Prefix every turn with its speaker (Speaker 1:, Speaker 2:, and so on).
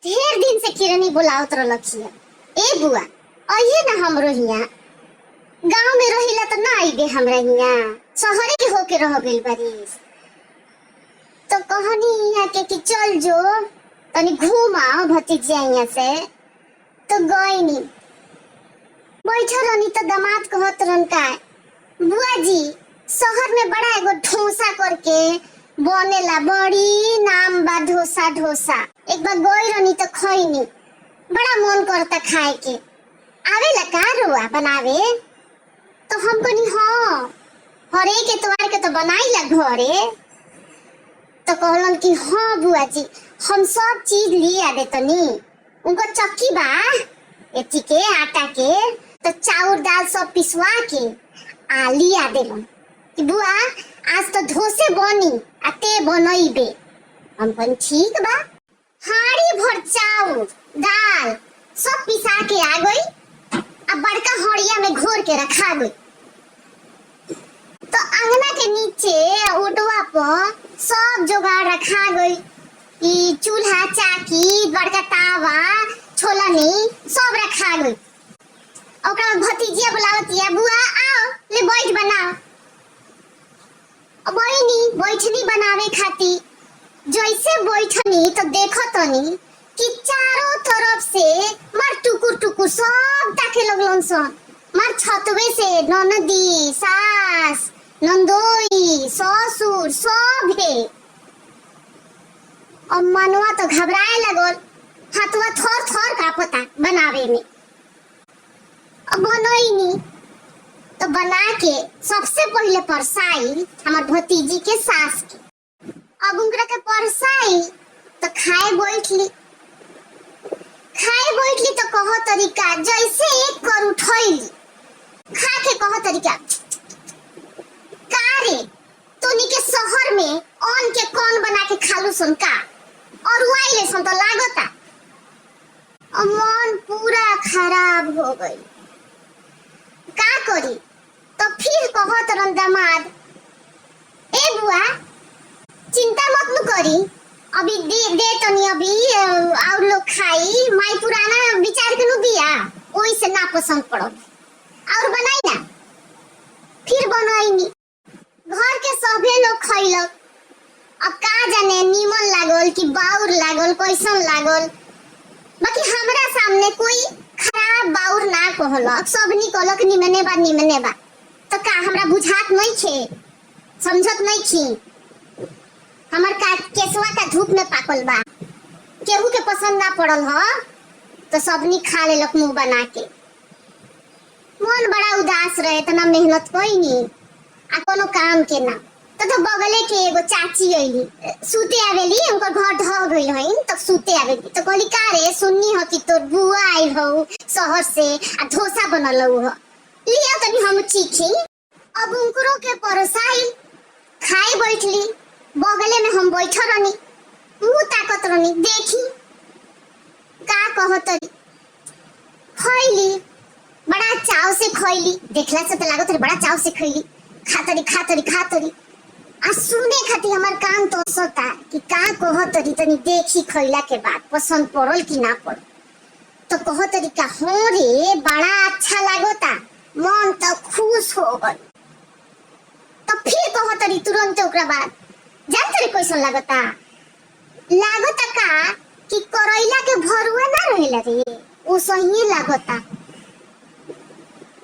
Speaker 1: ढेर दिन से किरनी बुलावत रहलखिया। ए बुआ आइए ना हमरो हिया। गांव में रहिला तो ना आइबे हमरा हिया, शहरे के होके रह गइल बारिस। तो कहनी यहाँ के कि चल जो तनी घूम आओ भतीजिया यहाँ से। तो गईनी, बैठा रहनी तो दामाद कहत रहन का बुआ जी शहर में बड़ा एगो ढोसा करके बनेला, बड़ी नाम बा ढोसा ढोसा। एक बार गई रहनी तो खईनी, बड़ा मन करता खाए के। आवेला का रुआ बनावे? तो हम कहनी हाँ हरे के तोड़ के तो बनाईला घरे। तो कहलन कि हाँ बुआ जी हम सब चीज लिया दे तनी। उनको चक्की बा एती के आटा के, तो चाउर दाल सब पिसवा के आ लिया देलन कि बुआ आज तो ढोसे बनी आते बनइबे। हम कहनी ठीक बा। हाड़ी भर चाउर दाल सब पिसा के आ गई, अब बड़का हड़िया में घोर के रखा गई। तो अंगना के नीचे उठवा पर सब जुगाड़ रखा गई, ई चूल्हा चाकी बड़का तावा छोलनी सब रखा गई। ओकरा भतीजिया बुलावतिया बुआ आओ ले बैठ बनाओ। अब बैठनी बनावे खाती। जैसे बैठनी तो देखतनी कि चारों तरफ से मार टुकुर टुकुर सब ताके लगलन सन। मार छतवे से ननदी सास नंदोई ससुर सब है। और मनवा तो घबराए लगल, हाथवा थर थर कांपता बनावे में। अब बनईनी तो बना के सबसे पहले परसाई हमार भतीजी के सास के। अब उनकरा के परसाई तो खाए बैठली तो कहो तरीका जैसे एक कर उठैली खा के कहो तरीका का रे तोनी के शहर में अन्न के कौन बना के खालू सन का और वाइले सन तो लागता। और मन पूरा खराब हो गई। का करी? तो फिर कहत रहन दामाद ए बुआ चिंता मत नु करी, अभी दे तनी अभी और लोग खाई। माई पुराना विचार के नु बिया ओई से ना पसंद पड़ो और बनाई ना। फिर बनाईनी, घर के सभे लोग खइलक। अब का जाने नीमन लागल कि बाउर लागल कैसन लागल, बाकी हमरा सामने कोई खराब बाउर ना कहलक, सबनी कहलक निमने बा। तो का हमरा बुझात नहीं छे, समझत नहीं छी। हमर का केसवा का धूप में पाकल बा, केहू के पसंद ना पड़ल ह तो सबनी खा लेलक मुंह बना के। मन बड़ा उदास रहे, इतना मेहनत कईनी आ कोनो काम के ना। तो बगले के एगो चाची आइली, सूते आवेली, उनकर घर ढह गइल हइन तो सूते आवेली। तो कहली का रे सुन्नी ह कि तोर बुआ आइल हो शहर से आ ढोसा बनल ह, लिया तनी हम चीखी। अब उनकरो के परसाई खाए बैठली, बगले में हम बैठा रहनी, मुंह ताकत रहनी देखी का कहतरी। खइली, बड़ा चाव से खइली, देखला से तो लागत बड़ा चाव से खइली। खातरी आ सुने खाती हमार कान तो सोता कि का कहतरी, तनी देखी खइला के बाद पसंद पड़ल कि ना पड़ल। तो कहतरी का हो रे बड़ा अच्छा लागता, मन तो खुश हो गई। तो फिर कहतरी तुरंत ओकरा बाद जानते रे कैसन लागता का कि करैला के भरुआ ना रहेला रे, ओ सही लागता।